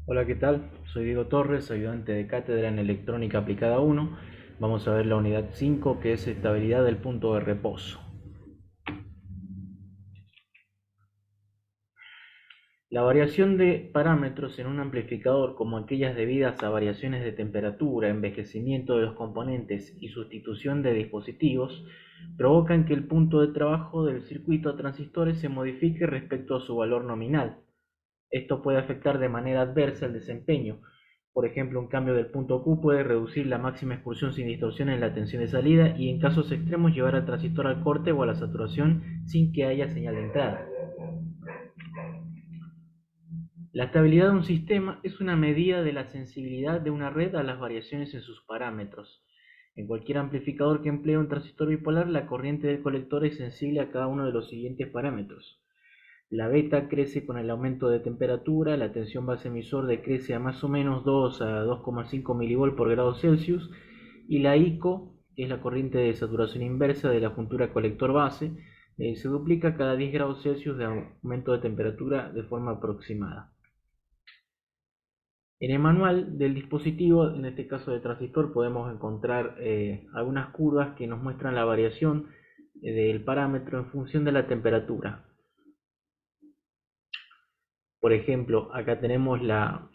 Hola, ¿qué tal? Soy Diego Torres, ayudante de cátedra en Electrónica Aplicada 1. Vamos a ver la unidad 5, que es estabilidad del punto de reposo. La variación de parámetros en un amplificador, como aquellas debidas a variaciones de temperatura, envejecimiento de los componentes y sustitución de dispositivos, provocan que el punto de trabajo del circuito a transistores se modifique respecto a su valor nominal. Esto puede afectar de manera adversa el desempeño. Por ejemplo, un cambio del punto Q puede reducir la máxima expulsión sin distorsión en la tensión de salida y en casos extremos llevar al transistor al corte o a la saturación sin que haya señal de entrada. La estabilidad de un sistema es una medida de la sensibilidad de una red a las variaciones en sus parámetros. En cualquier amplificador que emplea un transistor bipolar, la corriente del colector es sensible a cada uno de los siguientes parámetros. La beta crece con el aumento de temperatura, la tensión base emisor decrece a más o menos 2 a 2,5 mV por grado Celsius y la ICO, que es la corriente de saturación inversa de la juntura colector base, se duplica cada 10 grados Celsius de aumento de temperatura de forma aproximada. En el manual del dispositivo, en este caso de transistor, podemos encontrar algunas curvas que nos muestran la variación del parámetro en función de la temperatura. Por ejemplo, acá tenemos la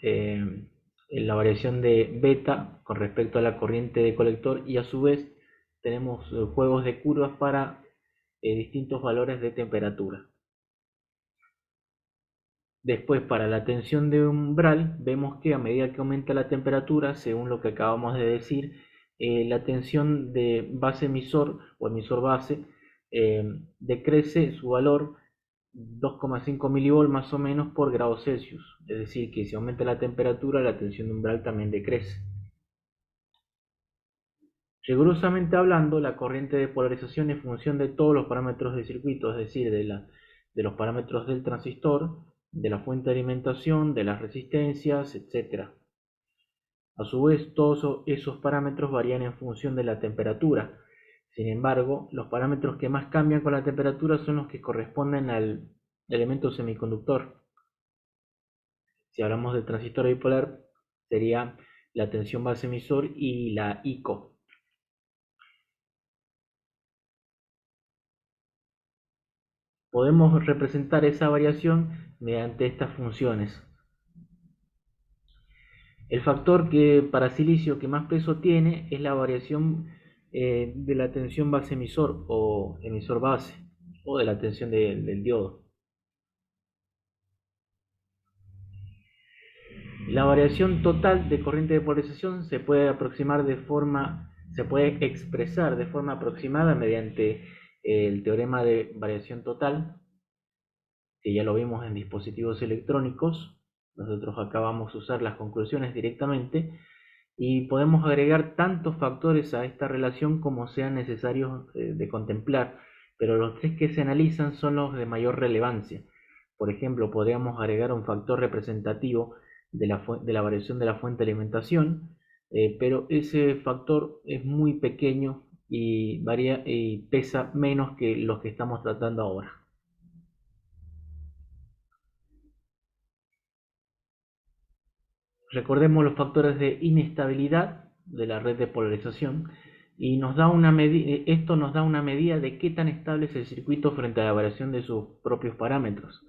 variación de beta con respecto a la corriente de colector y a su vez tenemos juegos de curvas para distintos valores de temperatura. Después, para la tensión de umbral, vemos que a medida que aumenta la temperatura, según lo que acabamos de decir, la tensión de base emisor o emisor base decrece su valor 2,5 mV más o menos por grado Celsius. Es decir, que si aumenta la temperatura, la tensión de umbral también decrece. Rigurosamente hablando, la corriente de polarización en función de todos los parámetros del circuito, es decir, de los parámetros del transistor, de la fuente de alimentación, de las resistencias, etc. A su vez, todos esos parámetros varían en función de la temperatura. Sin embargo, los parámetros que más cambian con la temperatura son los que corresponden al elemento semiconductor. Si hablamos de transistor bipolar, sería la tensión base emisor y la ICO. Podemos representar esa variación mediante estas funciones. El factor que para silicio que más peso tiene es la variación de la tensión base emisor o emisor base o de la tensión del diodo. La variación total de corriente de polarización se puede expresar de forma aproximada mediante el teorema de variación total, que ya lo vimos en dispositivos electrónicos. Nosotros acá vamos a usar las conclusiones directamente y podemos agregar tantos factores a esta relación como sean necesarios de contemplar, pero los tres que se analizan son los de mayor relevancia. Por ejemplo, podríamos agregar un factor representativo de la variación de la fuente de alimentación, pero ese factor es muy pequeño y varía y pesa menos que los que estamos tratando ahora. Recordemos los factores de inestabilidad de la red de polarización y esto nos da una medida de qué tan estable es el circuito frente a la variación de sus propios parámetros.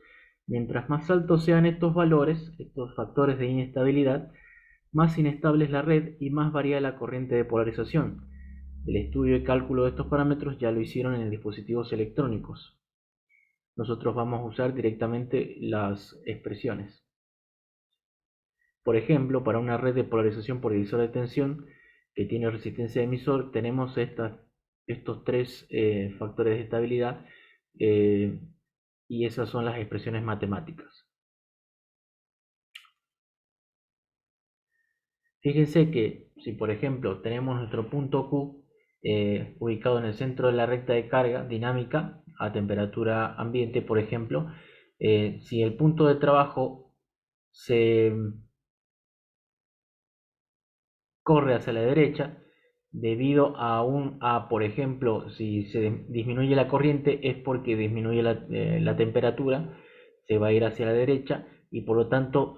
Mientras más altos sean estos valores, estos factores de inestabilidad, más inestable es la red y más varía la corriente de polarización. El estudio y cálculo de estos parámetros ya lo hicieron en dispositivos electrónicos. Nosotros vamos a usar directamente las expresiones. Por ejemplo, para una red de polarización por divisor de tensión que tiene resistencia de emisor, tenemos estos tres factores de estabilidad eh, y esas son las expresiones matemáticas. Fíjense que si por ejemplo tenemos nuestro punto Q ubicado en el centro de la recta de carga dinámica a temperatura ambiente, por ejemplo, si el punto de trabajo se corre hacia la derecha, debido por ejemplo, si se disminuye la corriente es porque disminuye la temperatura, se va a ir hacia la derecha y por lo tanto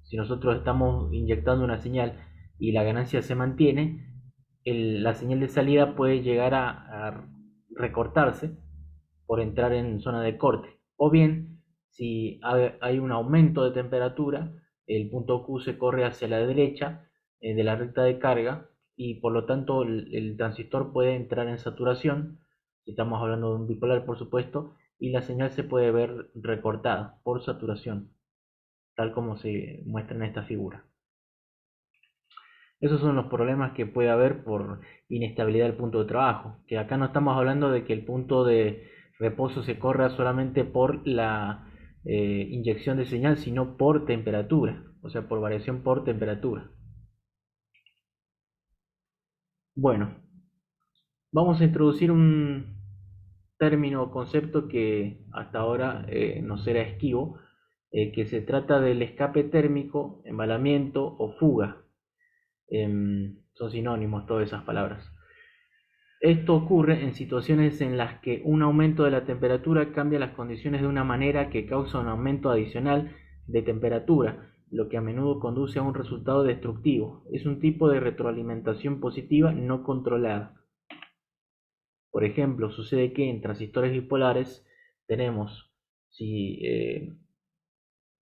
Si nosotros estamos inyectando una señal y la ganancia se mantiene, la señal de salida puede llegar a recortarse por entrar en zona de corte. O bien, si hay un aumento de temperatura, el punto Q se corre hacia la derecha de la recta de carga y por lo tanto el transistor puede entrar en saturación, si estamos hablando de un bipolar por supuesto, y la señal se puede ver recortada por saturación, tal como se muestra en esta figura. Esos son los problemas que puede haber por inestabilidad del punto de trabajo, que acá no estamos hablando de que el punto de reposo se corra solamente por la inyección de señal, sino por temperatura, o sea, por variación por temperatura. Bueno, vamos a introducir un término o concepto que hasta ahora nos era esquivo, que se trata del escape térmico, embalamiento o fuga. Son sinónimos todas esas palabras. Esto ocurre en situaciones en las que un aumento de la temperatura cambia las condiciones de una manera que causa un aumento adicional de temperatura, lo que a menudo conduce a un resultado destructivo. Es un tipo de retroalimentación positiva no controlada. Por ejemplo, sucede que en transistores bipolares tenemos, si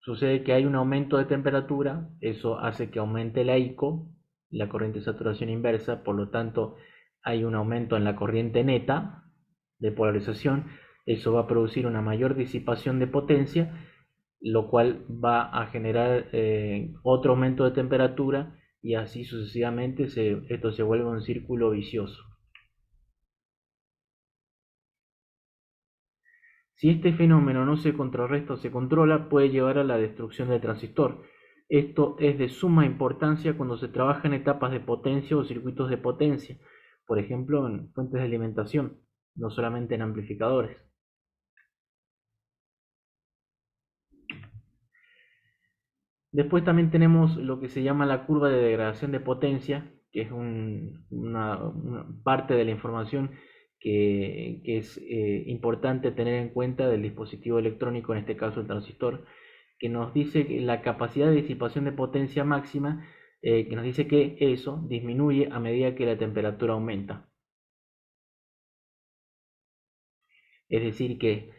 sucede que hay un aumento de temperatura, eso hace que aumente la ICO, la corriente de saturación inversa, por lo tanto hay un aumento en la corriente neta de polarización, eso va a producir una mayor disipación de potencia, lo cual va a generar otro aumento de temperatura y así sucesivamente esto se vuelve un círculo vicioso. Si este fenómeno no se contrarresta o se controla, puede llevar a la destrucción del transistor. Esto es de suma importancia cuando se trabaja en etapas de potencia o circuitos de potencia, por ejemplo en fuentes de alimentación, no solamente en amplificadores. Después también tenemos lo que se llama la curva de degradación de potencia, que es una parte de la información que es importante tener en cuenta del dispositivo electrónico, en este caso el transistor, que nos dice que la capacidad de disipación de potencia máxima, que nos dice que eso disminuye a medida que la temperatura aumenta. Es decir que,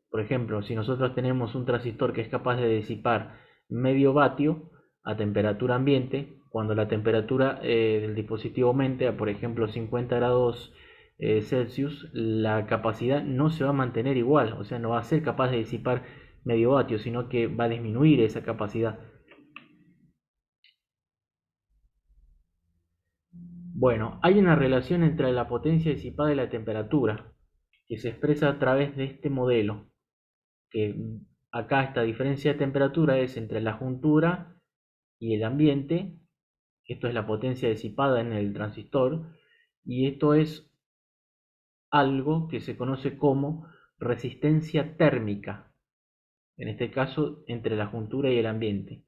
por ejemplo, si nosotros tenemos un transistor que es capaz de disipar medio vatio a temperatura ambiente, cuando la temperatura del dispositivo aumente a, por ejemplo, 50 grados Celsius, la capacidad no se va a mantener igual, o sea, no va a ser capaz de disipar medio vatio, sino que va a disminuir esa capacidad. Bueno, hay una relación entre la potencia disipada y la temperatura, que se expresa a través de este modelo, que acá esta diferencia de temperatura es entre la juntura y el ambiente, esto es la potencia disipada en el transistor, y esto es algo que se conoce como resistencia térmica, en este caso entre la juntura y el ambiente.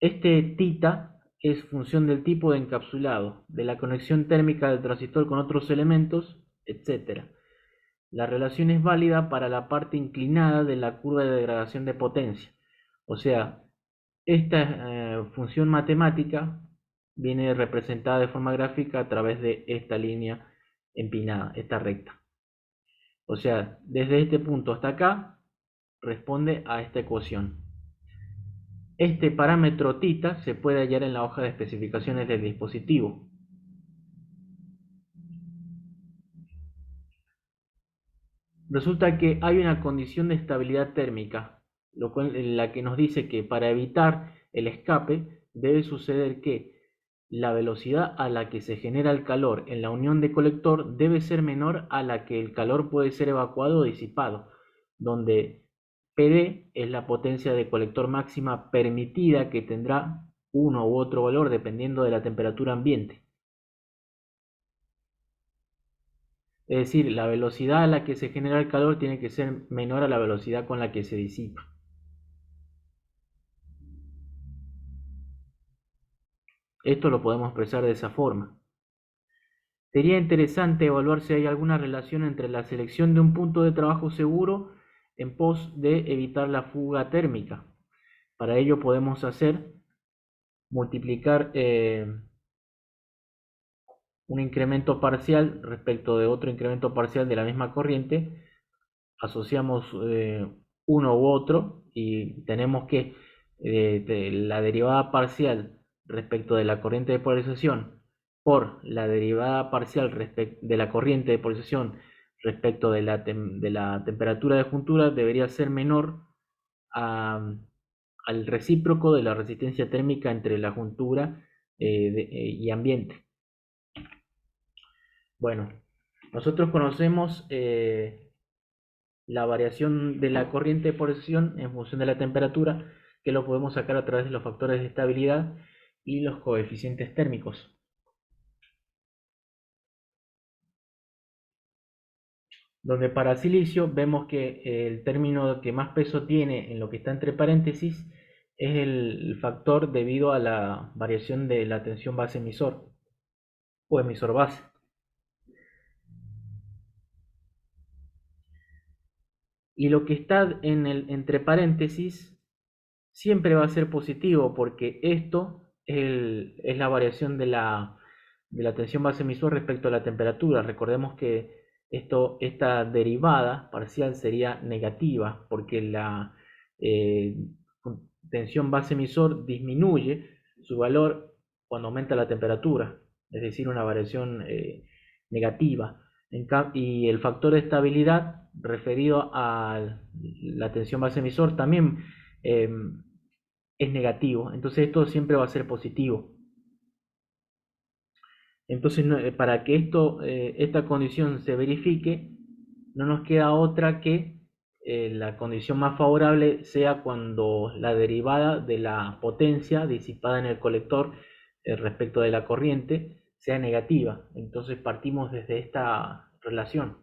Este tita es función del tipo de encapsulado, de la conexión térmica del transistor con otros elementos, etc. La relación es válida para la parte inclinada de la curva de degradación de potencia. O sea, esta función matemática viene representada de forma gráfica a través de esta línea empinada, esta recta. O sea, desde este punto hasta acá responde a esta ecuación. Este parámetro θ se puede hallar en la hoja de especificaciones del dispositivo. Resulta que hay una condición de estabilidad térmica, en la que nos dice que para evitar el escape debe suceder que la velocidad a la que se genera el calor en la unión de colector debe ser menor a la que el calor puede ser evacuado o disipado, donde PD es la potencia de colector máxima permitida que tendrá uno u otro valor dependiendo de la temperatura ambiente. Es decir, la velocidad a la que se genera el calor tiene que ser menor a la velocidad con la que se disipa. Esto lo podemos expresar de esa forma. Sería interesante evaluar si hay alguna relación entre la selección de un punto de trabajo seguro en pos de evitar la fuga térmica. Para ello podemos multiplicar un incremento parcial respecto de otro incremento parcial de la misma corriente, asociamos uno u otro y tenemos que la derivada parcial respecto de la corriente de polarización por la derivada parcial de la corriente de polarización respecto de la temperatura de juntura debería ser menor al recíproco de la resistencia térmica entre la juntura y ambiente. Bueno, nosotros conocemos la variación de la corriente de polarización en función de la temperatura, que lo podemos sacar a través de los factores de estabilidad y los coeficientes térmicos. Donde para silicio vemos que el término que más peso tiene en lo que está entre paréntesis es el factor debido a la variación de la tensión base emisor o emisor base. Y lo que está entre paréntesis siempre va a ser positivo porque esto es la variación de la tensión base emisor respecto a la temperatura. Recordemos que esta derivada parcial sería negativa porque la tensión base emisor disminuye su valor cuando aumenta la temperatura, es decir, una variación negativa. Y el factor de estabilidad referido a la tensión base emisor también es negativo, entonces esto siempre va a ser positivo. Entonces para que esta condición se verifique, no nos queda otra que la condición más favorable sea cuando la derivada de la potencia disipada en el colector respecto de la corriente sea negativa. Entonces partimos desde esta relación.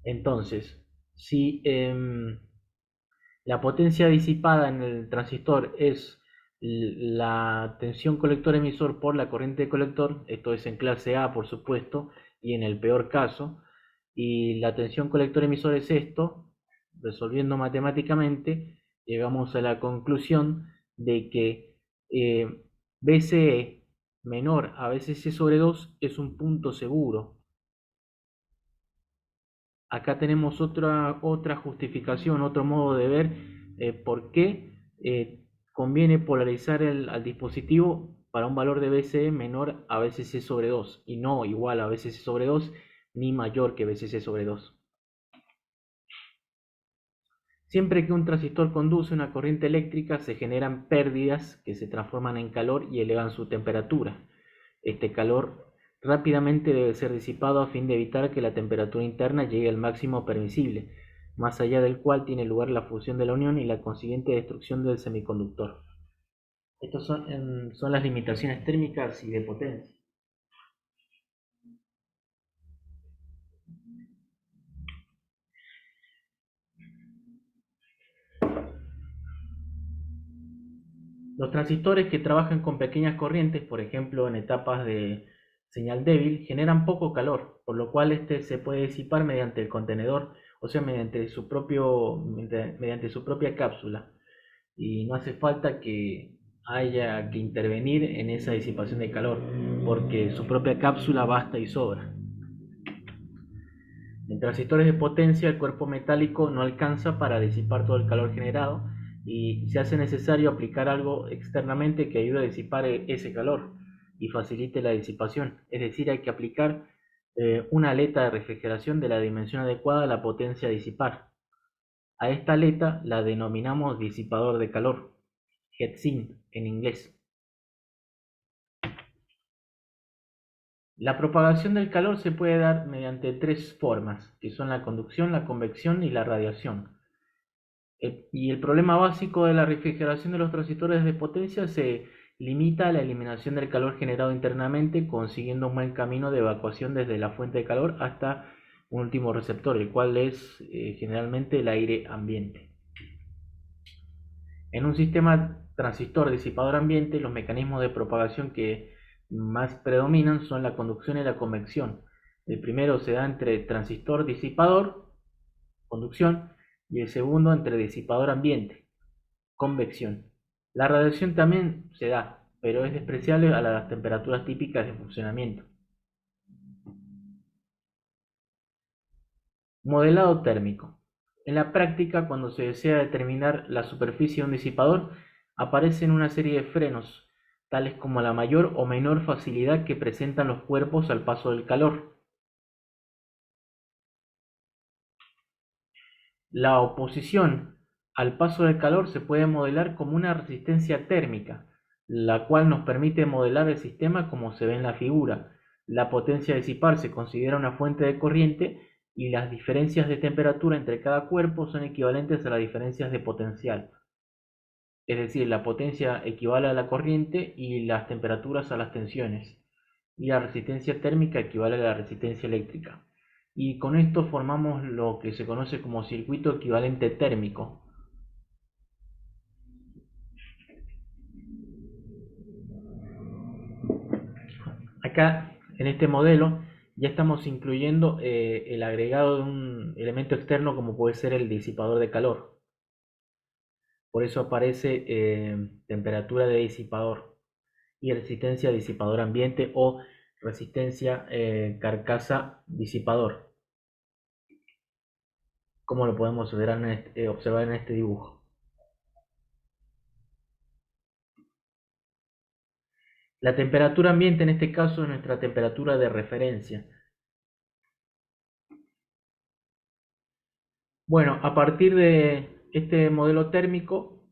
Entonces, si la potencia disipada en el transistor es la tensión colector-emisor por la corriente de colector, esto es en clase A por supuesto, y en el peor caso, y la tensión colector-emisor es esto, resolviendo matemáticamente, llegamos a la conclusión de que BCE menor a BCC sobre 2 es un punto seguro. Acá tenemos otra justificación, otro modo de ver por qué conviene polarizar al dispositivo para un valor de BCE menor a BCC sobre 2 y no igual a BCC sobre 2 ni mayor que BCC sobre 2. Siempre que un transistor conduce una corriente eléctrica se generan pérdidas que se transforman en calor y elevan su temperatura. Este calor rápidamente debe ser disipado a fin de evitar que la temperatura interna llegue al máximo permisible, más allá del cual tiene lugar la fusión de la unión y la consiguiente destrucción del semiconductor. Estas son las limitaciones térmicas y de potencia. Los transistores que trabajan con pequeñas corrientes, por ejemplo en etapas de señal débil, generan poco calor, por lo cual este se puede disipar mediante el contenedor, o sea, mediante su propia cápsula. Y no hace falta que haya que intervenir en esa disipación de calor, porque su propia cápsula basta y sobra. En transistores de potencia, el cuerpo metálico no alcanza para disipar todo el calor generado y se hace necesario aplicar algo externamente que ayude a disipar ese calor y facilite la disipación. Es decir, hay que aplicar una aleta de refrigeración de la dimensión adecuada a la potencia a disipar. A esta aleta la denominamos disipador de calor, heatsink en inglés. La propagación del calor se puede dar mediante tres formas, que son la conducción, la convección y la radiación. Y el problema básico de la refrigeración de los transistores de potencia se limita a la eliminación del calor generado internamente, consiguiendo un buen camino de evacuación desde la fuente de calor hasta un último receptor, el cual es generalmente el aire ambiente. En un sistema transistor disipador ambiente, los mecanismos de propagación que más predominan son la conducción y la convección. El primero se da entre transistor disipador, conducción, y el segundo entre disipador ambiente, convección. La radiación también se da, pero es despreciable a las temperaturas típicas de funcionamiento. Modelado térmico. En la práctica, cuando se desea determinar la superficie de un disipador, aparecen una serie de frenos, tales como la mayor o menor facilidad que presentan los cuerpos al paso del calor. La oposición al paso del calor se puede modelar como una resistencia térmica, la cual nos permite modelar el sistema como se ve en la figura. La potencia a disipar se considera una fuente de corriente y las diferencias de temperatura entre cada cuerpo son equivalentes a las diferencias de potencial. Es decir, la potencia equivale a la corriente y las temperaturas a las tensiones. Y la resistencia térmica equivale a la resistencia eléctrica. Y con esto formamos lo que se conoce como circuito equivalente térmico. Acá, en este modelo, ya estamos incluyendo el agregado de un elemento externo como puede ser el disipador de calor. Por eso aparece temperatura de disipador y resistencia disipador ambiente o resistencia carcasa disipador, como lo podemos observar en este dibujo. La temperatura ambiente en este caso es nuestra temperatura de referencia. Bueno, a partir de este modelo térmico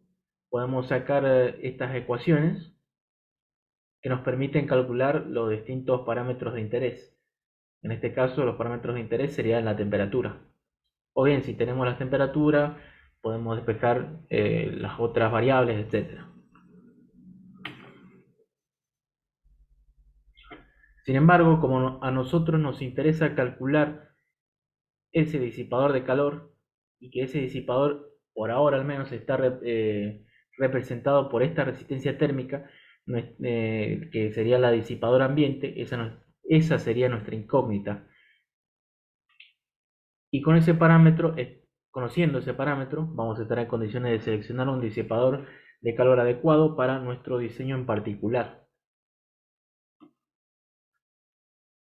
podemos sacar estas ecuaciones que nos permiten calcular los distintos parámetros de interés. En este caso los parámetros de interés serían la temperatura. O bien, si tenemos la temperatura, podemos despejar las otras variables, etc. Sin embargo, como a nosotros nos interesa calcular ese disipador de calor y que ese disipador, por ahora al menos, está representado por esta resistencia térmica, que sería la disipadora ambiente, esa sería nuestra incógnita. Y con ese parámetro, conociendo ese parámetro, vamos a estar en condiciones de seleccionar un disipador de calor adecuado para nuestro diseño en particular.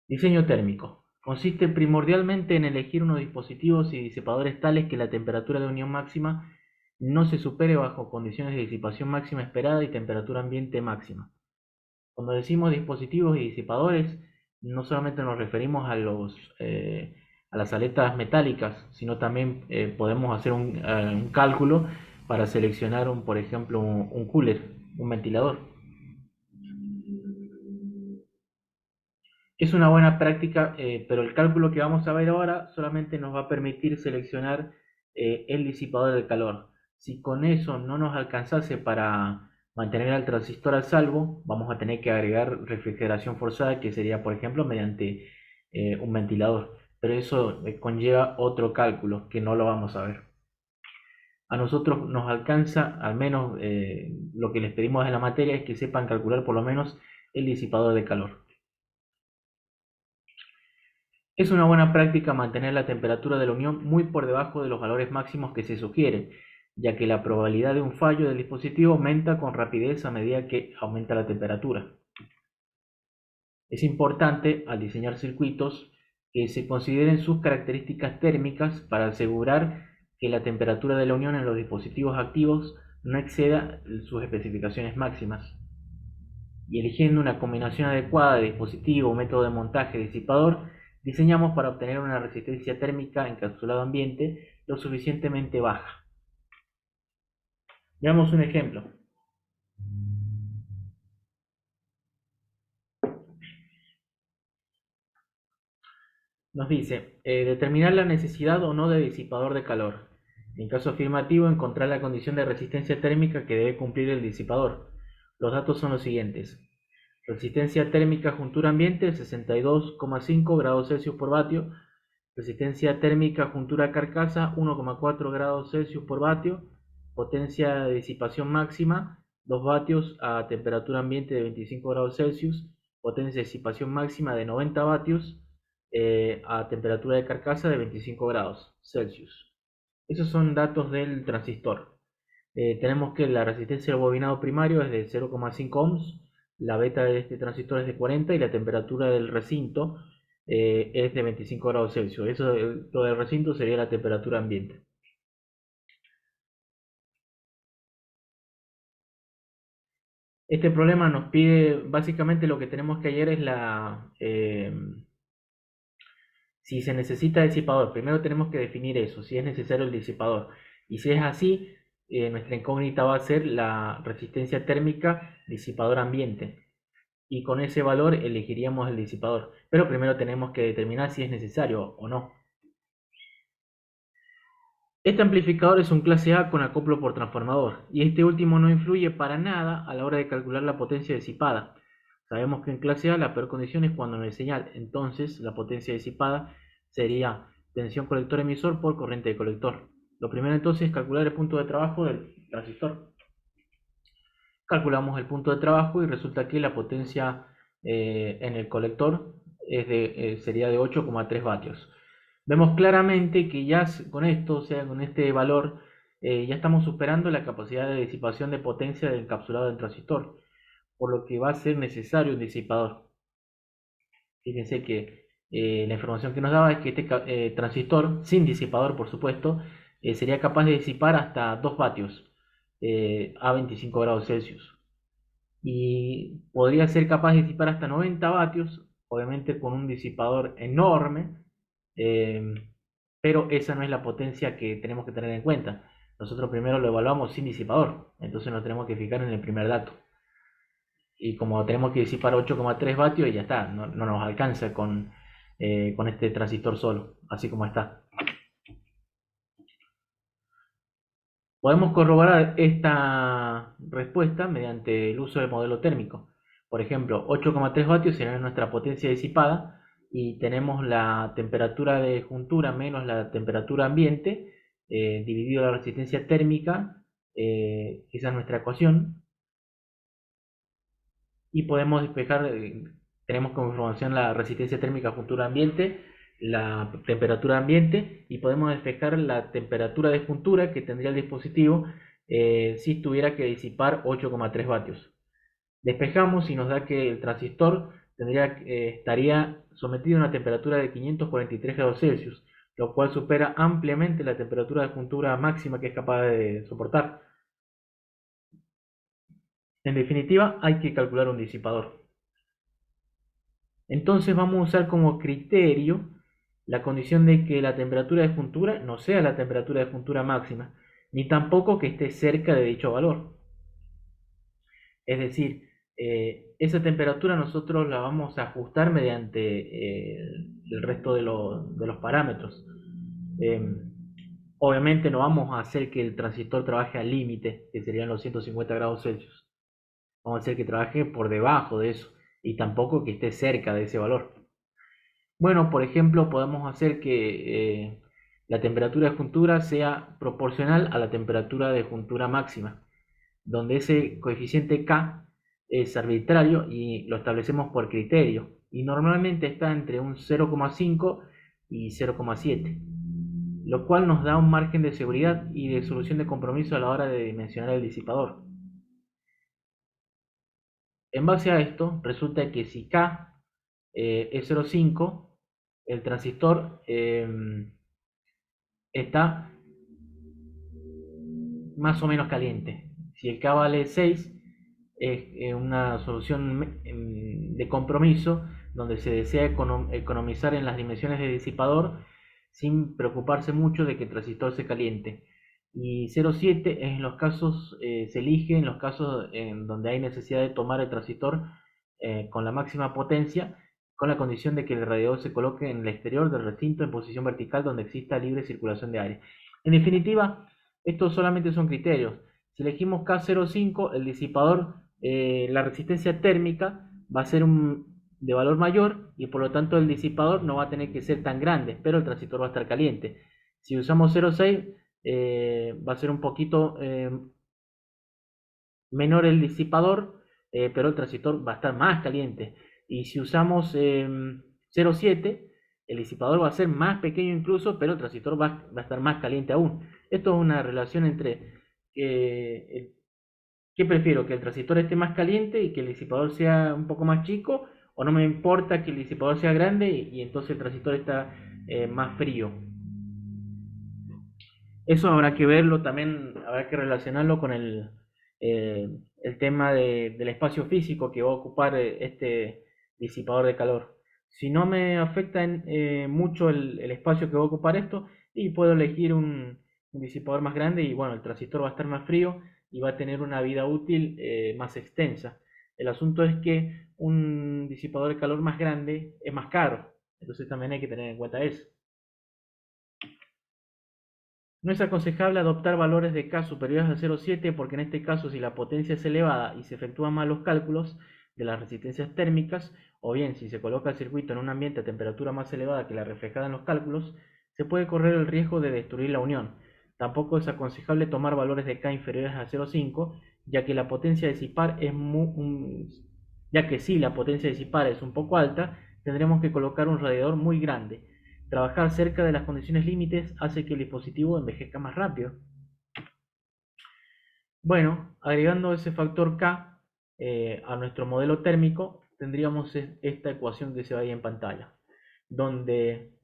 Diseño térmico. Consiste primordialmente en elegir unos dispositivos y disipadores tales que la temperatura de unión máxima no se supere bajo condiciones de disipación máxima esperada y temperatura ambiente máxima. Cuando decimos dispositivos y disipadores, no solamente nos referimos a las aletas metálicas, sino también podemos hacer un cálculo para seleccionar, por ejemplo, un cooler, un ventilador. Es una buena práctica, pero el cálculo que vamos a ver ahora solamente nos va a permitir seleccionar el disipador de calor. Si con eso no nos alcanzase para mantener al transistor a salvo, vamos a tener que agregar refrigeración forzada, que sería, por ejemplo, mediante un ventilador. Pero eso conlleva otro cálculo que no lo vamos a ver. A nosotros nos alcanza, al menos lo que les pedimos en la materia es que sepan calcular por lo menos el disipador de calor. Es una buena práctica mantener la temperatura de la unión muy por debajo de los valores máximos que se sugieren, ya que la probabilidad de un fallo del dispositivo aumenta con rapidez a medida que aumenta la temperatura. Es importante, al diseñar circuitos, que se consideren sus características térmicas para asegurar que la temperatura de la unión en los dispositivos activos no exceda sus especificaciones máximas. Y eligiendo una combinación adecuada de dispositivo, método de montaje, disipador, diseñamos para obtener una resistencia térmica encapsulado ambiente lo suficientemente baja. Veamos un ejemplo. Nos dice, determinar la necesidad o no de disipador de calor. En caso afirmativo, encontrar la condición de resistencia térmica que debe cumplir el disipador. Los datos son los siguientes. Resistencia térmica juntura ambiente 62,5 grados Celsius por vatio. Resistencia térmica juntura carcasa 1,4 grados Celsius por vatio. Potencia de disipación máxima 2 vatios a temperatura ambiente de 25 grados Celsius. Potencia de disipación máxima de 90 vatios. a temperatura de carcasa de 25 grados Celsius. Esos son datos del transistor. Tenemos que la resistencia al bobinado primario es de 0,5 ohms, la beta de este transistor es de 40 y la temperatura del recinto es de 25 grados Celsius. Eso todo del recinto sería la temperatura ambiente. Este problema nos pide, básicamente lo que tenemos que hallar es si se necesita disipador. Primero tenemos que definir eso, si es necesario el disipador. Y si es así, nuestra incógnita va a ser la resistencia térmica disipador ambiente. Y con ese valor elegiríamos el disipador. Pero primero tenemos que determinar si es necesario o no. Este amplificador es un clase A con acoplo por transformador, y este último no influye para nada a la hora de calcular la potencia disipada. Sabemos que en clase A la peor condición es cuando no hay señal, entonces la potencia disipada sería tensión colector-emisor por corriente de colector. Lo primero entonces es calcular el punto de trabajo del transistor. Calculamos el punto de trabajo y resulta que la potencia en el colector sería de 8,3 vatios. Vemos claramente que ya con esto, o sea, con este valor, ya estamos superando la capacidad de disipación de potencia del encapsulado del transistor, por lo que va a ser necesario un disipador. Fíjense que la información que nos daba es que este transistor, sin disipador por supuesto, sería capaz de disipar hasta 2 vatios a 25 grados Celsius. Y podría ser capaz de disipar hasta 90 vatios, obviamente con un disipador enorme, eh, pero esa no es la potencia que tenemos que tener en cuenta. Nosotros primero lo evaluamos sin disipador, entonces nos tenemos que fijar en el primer dato. Y como tenemos que disipar 8,3 vatios, ya está, no nos alcanza con este transistor solo, así como está. Podemos corroborar esta respuesta mediante el uso del modelo térmico. Por ejemplo, 8,3 vatios será nuestra potencia disipada y tenemos la temperatura de juntura menos la temperatura ambiente dividido la resistencia térmica, esa es nuestra ecuación, y podemos despejar, tenemos como información la resistencia térmica juntura ambiente, la temperatura ambiente, y podemos despejar la temperatura de juntura que tendría el dispositivo si tuviera que disipar 8,3 vatios. Despejamos y nos da que el transistor estaría sometido a una temperatura de 543 grados Celsius, lo cual supera ampliamente la temperatura de juntura máxima que es capaz de soportar. En definitiva, hay que calcular un disipador. Entonces vamos a usar como criterio la condición de que la temperatura de juntura no sea la temperatura de juntura máxima, ni tampoco que esté cerca de dicho valor. Es decir, esa temperatura nosotros la vamos a ajustar mediante el resto de los parámetros. Eh, Obviamente no vamos a hacer que el transistor trabaje al límite, que serían los 150 grados Celsius. Vamos a hacer que trabaje por debajo de eso y tampoco que esté cerca de ese valor. Bueno, por ejemplo, podemos hacer que la temperatura de juntura sea proporcional a la temperatura de juntura máxima, donde ese coeficiente K es arbitrario y lo establecemos por criterio, y normalmente está entre un 0,5 y 0,7, lo cual nos da un margen de seguridad y de solución de compromiso a la hora de dimensionar el disipador. En base a esto, resulta que si K es 0,5, el transistor está más o menos caliente. Si el K vale 6, es una solución de compromiso donde se desea economizar en las dimensiones de disipador sin preocuparse mucho de que el transistor se caliente. Y 0,7 es en los casos, se elige en los casos en donde hay necesidad de tomar el transistor con la máxima potencia, con la condición de que el radiador se coloque en el exterior del recinto en posición vertical donde exista libre circulación de aire. En definitiva, estos solamente son criterios. Si elegimos K05, el disipador, la resistencia térmica va a ser de valor mayor y por lo tanto el disipador no va a tener que ser tan grande, pero el transistor va a estar caliente. Si usamos 0,6, va a ser un poquito menor el disipador, pero el transistor va a estar más caliente. Y si usamos 0,7, El disipador va a ser más pequeño incluso, pero el transistor va a estar más caliente aún. Esto es una relación entre ¿qué prefiero? ¿Que el transistor esté más caliente y que el disipador sea un poco más chico? ¿O no me importa que el disipador sea grande y entonces el transistor está más frío? Eso habrá que verlo también, habrá que relacionarlo con el tema del espacio físico que va a ocupar este disipador de calor. Si no me afecta mucho el espacio que va a ocupar esto, y puedo elegir un disipador más grande y bueno, el transistor va a estar más frío y va a tener una vida útil más extensa. El asunto es que un disipador de calor más grande es más caro, entonces también hay que tener en cuenta eso. No es aconsejable adoptar valores de K superiores a 0,7 porque en este caso si la potencia es elevada y se efectúan mal los cálculos de las resistencias térmicas, o bien si se coloca el circuito en un ambiente a temperatura más elevada que la reflejada en los cálculos, se puede correr el riesgo de destruir la unión. Tampoco es aconsejable tomar valores de K inferiores a 0,5, ya que la potencia de disipar ya que si la potencia de disipar es un poco alta, tendremos que colocar un radiador muy grande. Trabajar cerca de las condiciones límites hace que el dispositivo envejezca más rápido. Bueno, agregando ese factor K a nuestro modelo térmico, tendríamos esta ecuación que se ve ahí en pantalla, donde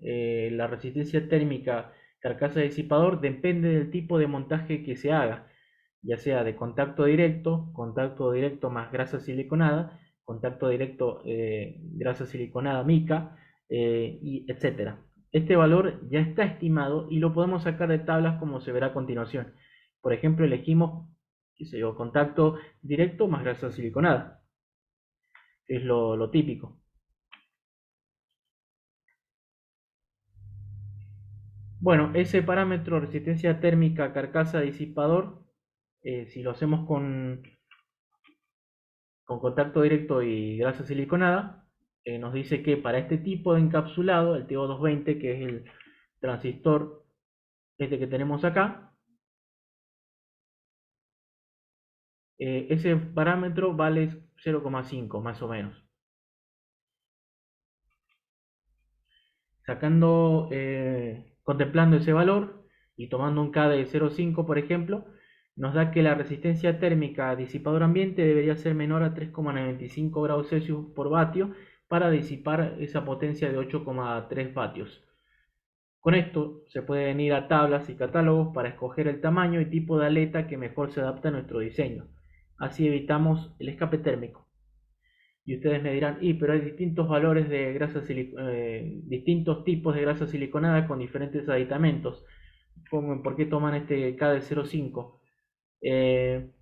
la resistencia térmica carcasa de disipador depende del tipo de montaje que se haga, ya sea de contacto directo más grasa siliconada, contacto directo grasa siliconada mica, y etcétera. Este valor ya está estimado y lo podemos sacar de tablas como se verá a continuación. Por ejemplo, elegimos, qué sé yo, contacto directo más grasa siliconada, que es lo típico. Bueno, ese parámetro resistencia térmica carcasa disipador, si lo hacemos con contacto directo y grasa siliconada, nos dice que para este tipo de encapsulado, el TO220, que es el transistor este que tenemos acá, ese parámetro vale 0,5 más o menos. Contemplando ese valor y tomando un K de 0,5 por ejemplo, nos da que la resistencia térmica a disipador ambiente debería ser menor a 3,95 grados Celsius por vatio para disipar esa potencia de 8,3 vatios. Con esto se pueden ir a tablas y catálogos para escoger el tamaño y tipo de aleta que mejor se adapta a nuestro diseño. Así evitamos el escape térmico. Y ustedes me dirán, pero hay distintos valores de distintos tipos de grasa siliconada con diferentes aditamentos. ¿Por qué toman este K de 0,5?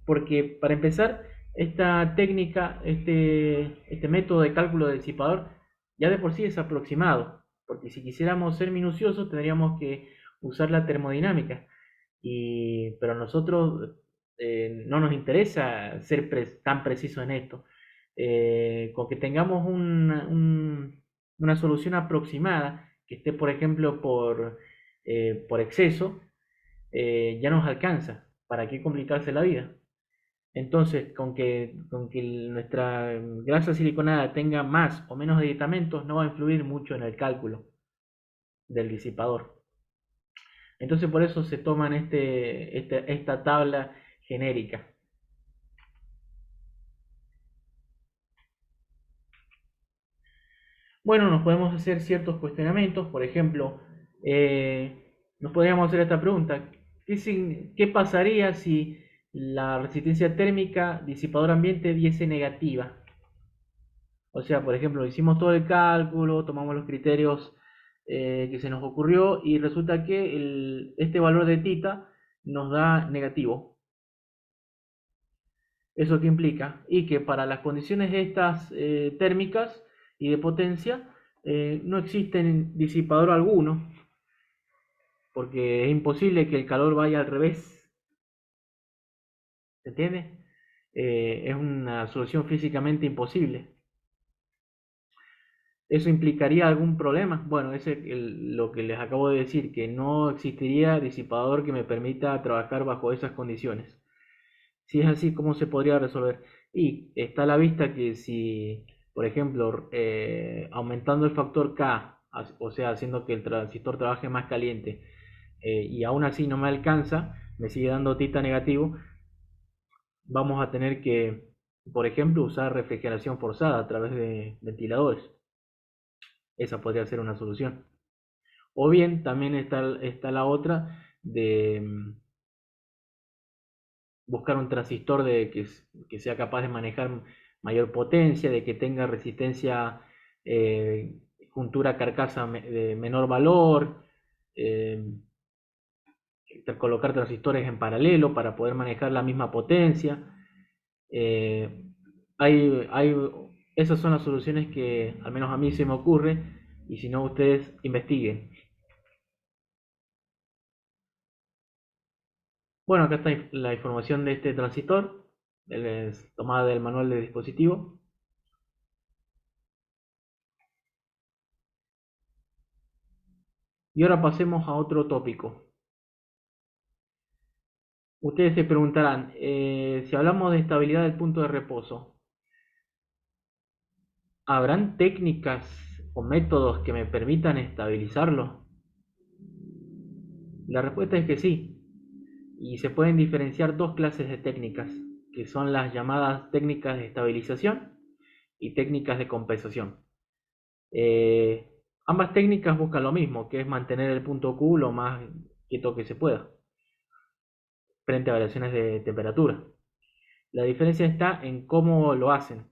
Porque para empezar, esta técnica, este método de cálculo del disipador, ya de por sí es aproximado, porque si quisiéramos ser minuciosos tendríamos que usar la termodinámica, pero a nosotros no nos interesa ser tan precisos en esto. Con que tengamos una solución aproximada, que esté, por ejemplo, por exceso, ya nos alcanza. ¿Para qué complicarse la vida? Entonces, con que nuestra grasa siliconada tenga más o menos aditamentos, no va a influir mucho en el cálculo del disipador. Entonces, por eso se toman esta tabla genérica. Bueno, nos podemos hacer ciertos cuestionamientos, por ejemplo, nos podríamos hacer esta pregunta: ¿qué pasaría si la resistencia térmica disipador ambiente diese negativa? O sea, por ejemplo, hicimos todo el cálculo, tomamos los criterios que se nos ocurrió y resulta que este valor de tita nos da negativo. ¿Eso qué implica? Y que para las condiciones estas térmicas y de potencia no existe disipador alguno, porque es imposible que el calor vaya al revés. ¿Se entiende? Es una solución físicamente imposible. ¿Eso implicaría algún problema? Bueno, lo que les acabo de decir, que no existiría disipador que me permita trabajar bajo esas condiciones. Si es así, ¿cómo se podría resolver? Y está a la vista que si, por ejemplo, aumentando el factor K o sea, haciendo que el transistor trabaje más caliente, y aún así no me alcanza, me sigue dando tita negativo, vamos a tener que, por ejemplo, usar refrigeración forzada a través de ventiladores. Esa podría ser una solución. O bien también está la otra de buscar un transistor que sea capaz de manejar mayor potencia, de que tenga resistencia, juntura carcasa de menor valor, eh, colocar transistores en paralelo para poder manejar la misma potencia. Eh, esas son las soluciones que al menos a mí se me ocurre, y si no, ustedes investiguen. Bueno, acá está la información de este transistor, es tomada del manual de dispositivo. Y ahora pasemos a otro tópico. Ustedes se preguntarán, si hablamos de estabilidad del punto de reposo, ¿habrán técnicas o métodos que me permitan estabilizarlo? La respuesta es que sí, y se pueden diferenciar dos clases de técnicas, que son las llamadas técnicas de estabilización y técnicas de compensación. Ambas técnicas buscan lo mismo, que es mantener el punto Q lo más quieto que se pueda, frente a variaciones de temperatura. La diferencia está en cómo lo hacen.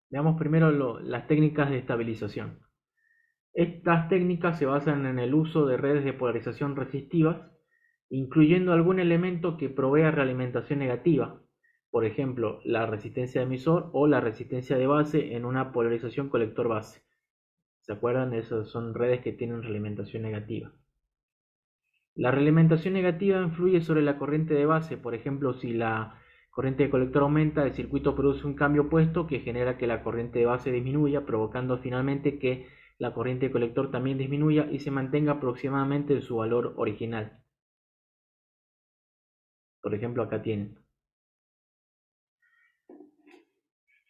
Veamos primero las técnicas de estabilización. Estas técnicas se basan en el uso de redes de polarización resistivas, incluyendo algún elemento que provea realimentación negativa, por ejemplo, la resistencia de emisor o la resistencia de base en una polarización colector-base. ¿Se acuerdan? Esas son redes que tienen realimentación negativa. La realimentación negativa influye sobre la corriente de base, por ejemplo, si la corriente de colector aumenta, el circuito produce un cambio opuesto que genera que la corriente de base disminuya, provocando finalmente que la corriente de colector también disminuya y se mantenga aproximadamente en su valor original. Por ejemplo, acá tienen.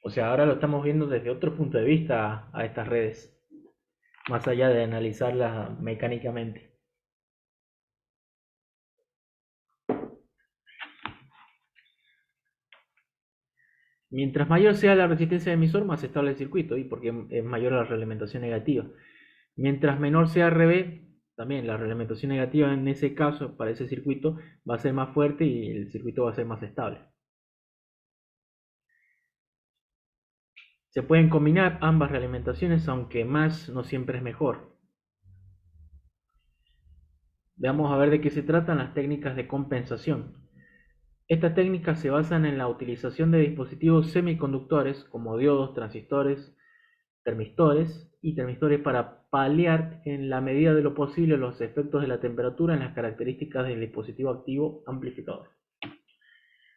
O sea, ahora lo estamos viendo desde otro punto de vista a estas redes, más allá de analizarlas mecánicamente. Mientras mayor sea la resistencia de emisor, más estable el circuito, y porque es mayor la realimentación negativa. Mientras menor sea RB, también la realimentación negativa en ese caso, para ese circuito, va a ser más fuerte y el circuito va a ser más estable. Se pueden combinar ambas realimentaciones, aunque más no siempre es mejor. Veamos a ver de qué se tratan las técnicas de compensación. Estas técnicas se basan en la utilización de dispositivos semiconductores como diodos, transistores, termistores y termistores para paliar en la medida de lo posible los efectos de la temperatura en las características del dispositivo activo amplificador.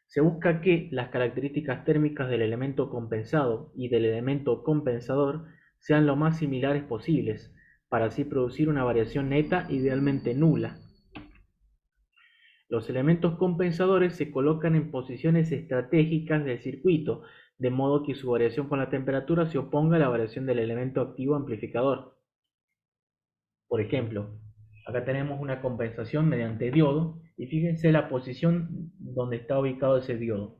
Se busca que las características térmicas del elemento compensado y del elemento compensador sean lo más similares posibles, para así producir una variación neta idealmente nula. Los elementos compensadores se colocan en posiciones estratégicas del circuito, de modo que su variación con la temperatura se oponga a la variación del elemento activo amplificador. Por ejemplo, acá tenemos una compensación mediante diodo, y fíjense la posición donde está ubicado ese diodo.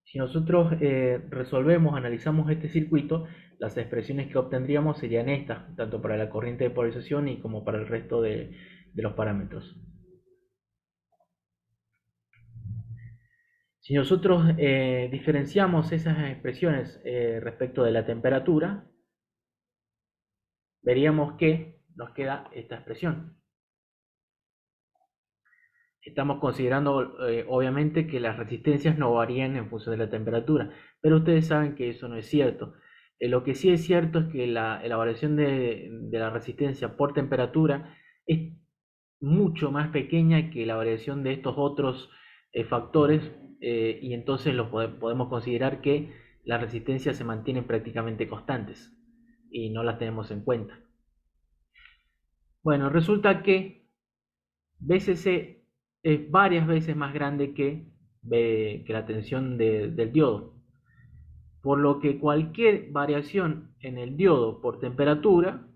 Si nosotros resolvemos, analizamos este circuito, las expresiones que obtendríamos serían estas, tanto para la corriente de polarización y como para el resto de los parámetros. Si nosotros diferenciamos esas expresiones respecto de la temperatura, veríamos que nos queda esta expresión. Estamos considerando obviamente que las resistencias no varían en función de la temperatura, pero ustedes saben que eso no es cierto. Lo que sí es cierto es que la variación de la resistencia por temperatura es mucho más pequeña que la variación de estos otros factores, y entonces podemos considerar que las resistencias se mantienen prácticamente constantes y no las tenemos en cuenta. Bueno, resulta que BCC es varias veces más grande que la tensión del diodo. por lo que cualquier variación en el diodo por temperatura,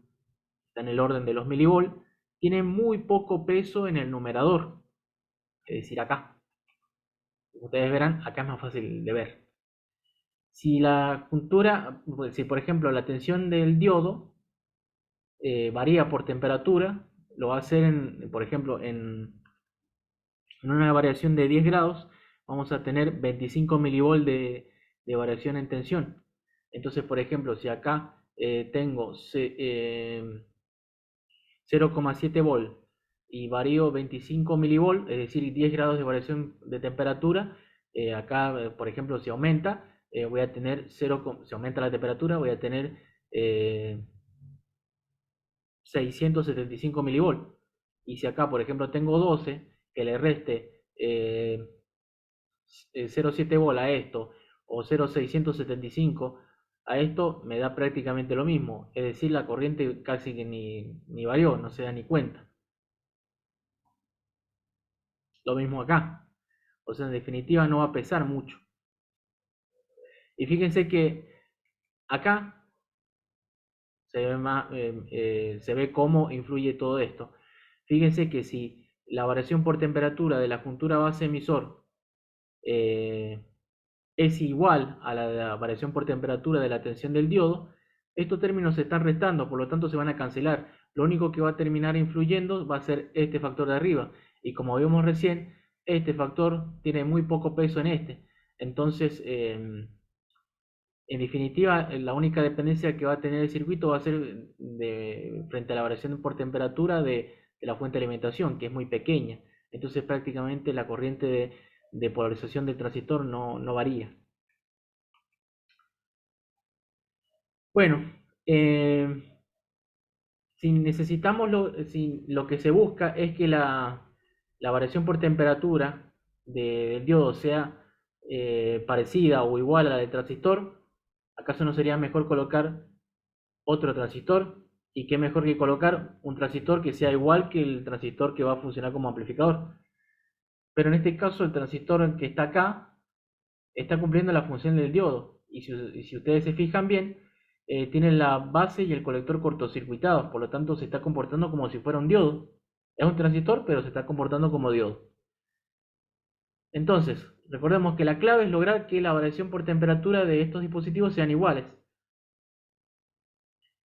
está en el orden de los milivolt, tiene muy poco peso en el numerador, es decir, acá. Ustedes verán, acá es más fácil de ver. Si la juntura, si por ejemplo la tensión del diodo varía por temperatura, lo va a hacer, por ejemplo, en una variación de 10 grados, vamos a tener 25 milivolt de variación en tensión. Entonces, por ejemplo, si acá tengo 0,7 volt y varío 25 milivolt, es decir, 10 grados de variación de temperatura, acá, por ejemplo, si aumenta, voy a tener 0, si aumenta la temperatura, voy a tener 675 milivolt. Y si acá, por ejemplo, tengo 12, que le reste 0,7 volt a esto, o 0,675 a esto, me da prácticamente lo mismo. Es decir, la corriente casi que ni varió, no se da ni cuenta. Lo mismo acá. O sea, en definitiva no va a pesar mucho. Y fíjense que acá se ve cómo influye todo esto. Fíjense que si la variación por temperatura de la juntura base emisor eh, es igual a la variación por temperatura de la tensión del diodo, estos términos se están restando, por lo tanto se van a cancelar. Lo único que va a terminar influyendo va a ser este factor de arriba. Y como vimos recién, este factor tiene muy poco peso en este. Entonces, en definitiva, la única dependencia que va a tener el circuito va a ser frente a la variación por temperatura de la fuente de alimentación, que es muy pequeña. Entonces prácticamente la corriente de polarización del transistor no varía. Bueno, si necesitamos si lo que se busca es que la variación por temperatura del diodo sea parecida o igual a la del transistor, ¿acaso no sería mejor colocar otro transistor? ¿Y qué mejor que colocar un transistor que sea igual que el transistor que va a funcionar como amplificador? Pero en este caso el transistor que está acá está cumpliendo la función del diodo. Y si ustedes se fijan bien, tiene la base y el colector cortocircuitados, por lo tanto se está comportando como si fuera un diodo. Es un transistor, pero se está comportando como diodo. Entonces, recordemos que la clave es lograr que la variación por temperatura de estos dispositivos sean iguales.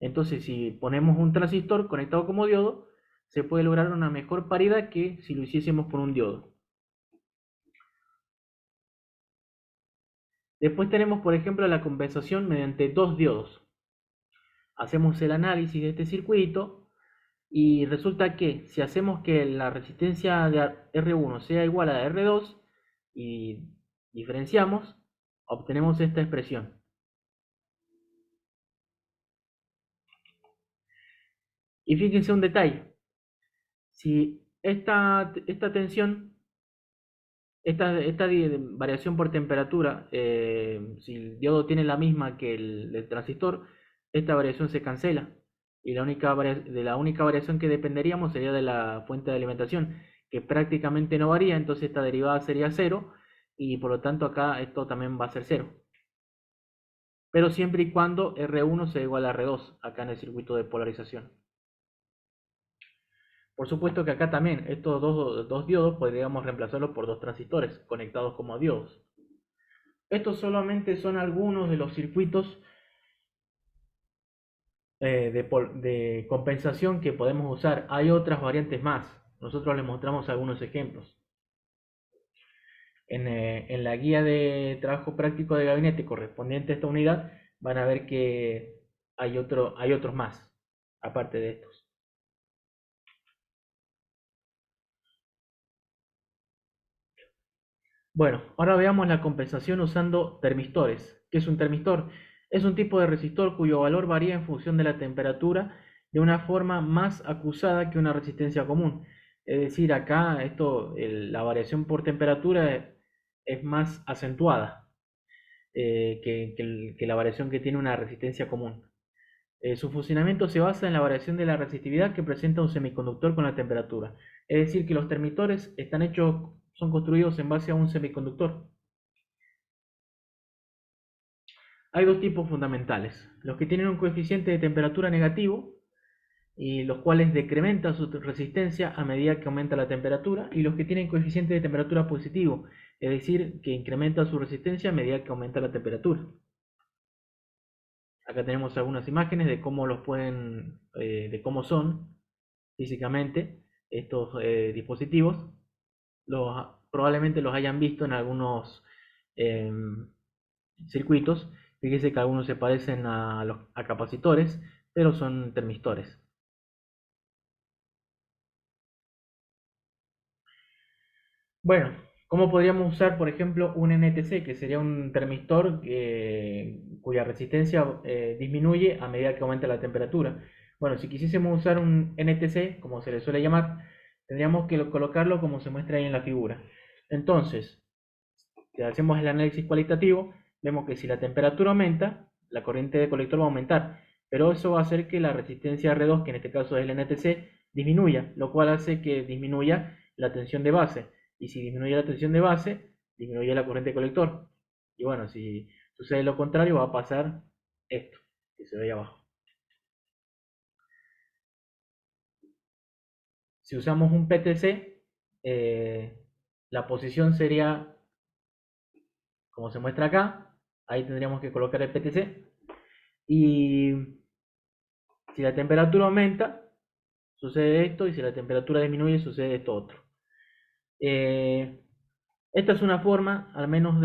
Entonces, si ponemos un transistor conectado como diodo, se puede lograr una mejor paridad que si lo hiciésemos con un diodo. Después tenemos, por ejemplo, la compensación mediante dos diodos. Hacemos el análisis de este circuito y resulta que si hacemos que la resistencia de R1 sea igual a la de R2 y diferenciamos, obtenemos esta expresión. Y fíjense un detalle. Si esta tensión, esta variación por temperatura, si el diodo tiene la misma que el transistor, esta variación se cancela. Y de la única variación que dependeríamos sería de la fuente de alimentación, que prácticamente no varía, entonces esta derivada sería cero, y por lo tanto acá esto también va a ser cero. Pero siempre y cuando R1 sea igual a R2, acá en el circuito de polarización. Por supuesto que acá también estos dos diodos podríamos reemplazarlos por dos transistores conectados como diodos. Estos solamente son algunos de los circuitos de compensación que podemos usar. Hay otras variantes más. Nosotros les mostramos algunos ejemplos. En la guía de trabajo práctico de gabinete correspondiente a esta unidad van a ver que hay otros más, aparte de estos. Bueno, ahora veamos la compensación usando termistores. ¿Qué es un termistor? Es un tipo de resistor cuyo valor varía en función de la temperatura de una forma más acusada que una resistencia común. Es decir, acá la variación por temperatura es más acentuada que la variación que tiene una resistencia común. Su funcionamiento se basa en la variación de la resistividad que presenta un semiconductor con la temperatura. Es decir, que los termistores son construidos en base a un semiconductor. Hay dos tipos fundamentales: los que tienen un coeficiente de temperatura negativo, y los cuales decrementan su resistencia a medida que aumenta la temperatura, y los que tienen coeficiente de temperatura positivo, es decir, que incrementa su resistencia a medida que aumenta la temperatura. Acá tenemos algunas imágenes de cómo de cómo son físicamente estos dispositivos. Probablemente los hayan visto en algunos eh, circuitos. Fíjese que algunos se parecen a capacitores, pero son termistores. Bueno, ¿cómo podríamos usar, por ejemplo, un NTC, que sería un termistor cuya resistencia disminuye a medida que aumenta la temperatura? Bueno, si quisiésemos usar un NTC, como se le suele llamar, tendríamos que colocarlo como se muestra ahí en la figura. Entonces, si hacemos el análisis cualitativo, vemos que si la temperatura aumenta, la corriente de colector va a aumentar, pero eso va a hacer que la resistencia R2, que en este caso es el NTC, disminuya, lo cual hace que disminuya la tensión de base. Y si disminuye la tensión de base, disminuye la corriente de colector. Y bueno, si sucede lo contrario, va a pasar esto, que se ve ahí abajo. Si usamos un PTC, la posición sería como se muestra acá. Ahí tendríamos que colocar el PTC. Y si la temperatura aumenta, sucede esto, y si la temperatura disminuye, sucede esto otro. Eh, Esta es una forma, al menos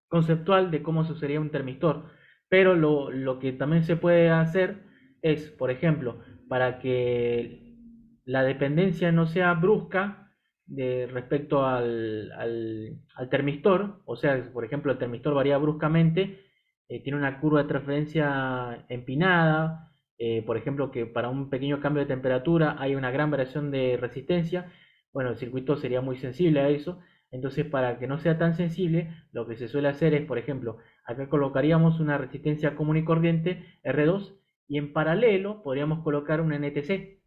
conceptual, de cómo sucedería un termistor. Pero lo que también se puede hacer es, por ejemplo, para que la dependencia no sea brusca respecto al termistor, o sea, por ejemplo, el termistor varía bruscamente, tiene una curva de transferencia empinada, por ejemplo, que para un pequeño cambio de temperatura hay una gran variación de resistencia. Bueno, el circuito sería muy sensible a eso. Entonces, para que no sea tan sensible, lo que se suele hacer es, por ejemplo, acá colocaríamos una resistencia común y corriente R2, y en paralelo podríamos colocar un NTC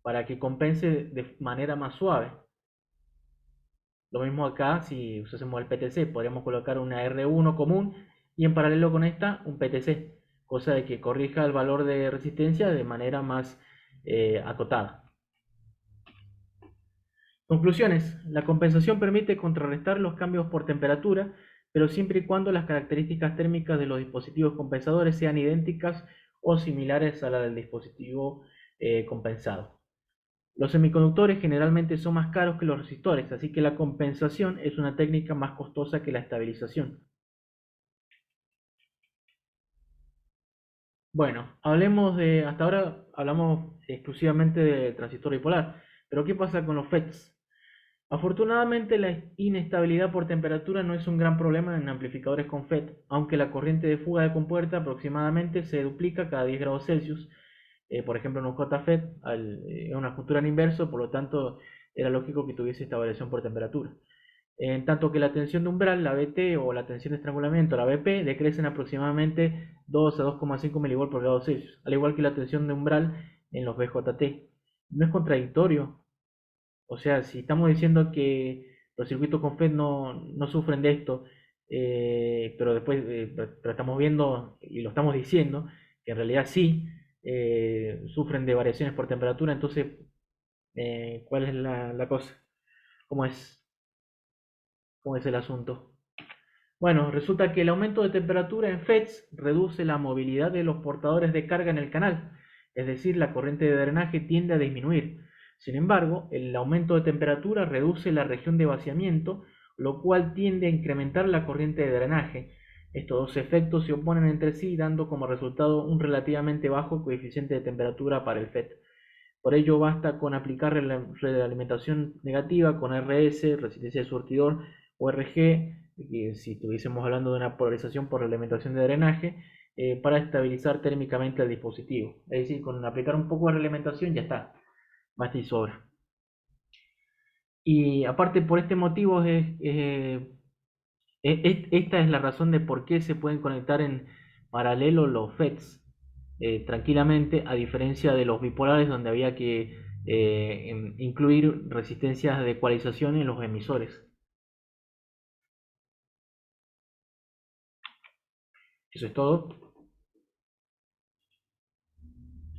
para que compense de manera más suave. Lo mismo acá, si usásemos el PTC, podríamos colocar una R1 común y en paralelo con esta un PTC, cosa de que corrija el valor de resistencia de manera más acotada. Conclusiones: la compensación permite contrarrestar los cambios por temperatura, pero siempre y cuando las características térmicas de los dispositivos compensadores sean idénticas o similares a la del dispositivo compensado. Los semiconductores generalmente son más caros que los resistores, así que la compensación es una técnica más costosa que la estabilización. Bueno, hasta ahora hablamos exclusivamente de transistor bipolar, pero ¿qué pasa con los FETs? Afortunadamente, la inestabilidad por temperatura no es un gran problema en amplificadores con FET, aunque la corriente de fuga de compuerta aproximadamente se duplica cada 10 grados Celsius. Por ejemplo, en un JFET es una juntura en inverso, por lo tanto era lógico que tuviese esta variación por temperatura. En tanto que la tensión de umbral, la BT, o la tensión de estrangulamiento, la BP, decrecen aproximadamente 2 a 2,5 mV por grado Celsius, al igual que la tensión de umbral en los BJT. No es contradictorio. O sea, si estamos diciendo que los circuitos con FET no sufren de esto, pero después pero estamos viendo y lo estamos diciendo que en realidad sí sufren de variaciones por temperatura. Entonces, ¿cuál es la cosa? ¿Cómo es, ¿cómo es el asunto? Bueno, resulta que el aumento de temperatura en FETs reduce la movilidad de los portadores de carga en el canal, es decir, la corriente de drenaje tiende a disminuir. Sin embargo, el aumento de temperatura reduce la región de vaciamiento, lo cual tiende a incrementar la corriente de drenaje. Estos dos efectos se oponen entre sí, dando como resultado un relativamente bajo coeficiente de temperatura para el FET. Por ello, basta con aplicar realimentación negativa con RS, resistencia de surtidor, o RG, que si estuviésemos hablando de una polarización por realimentación de drenaje, para estabilizar térmicamente el dispositivo. Es decir, con aplicar un poco de realimentación ya está, basta y sobra. Y aparte, por este motivo, esta es la razón de por qué se pueden conectar en paralelo los FETs tranquilamente, a diferencia de los bipolares, donde había que incluir resistencias de ecualización en los emisores. Eso es todo.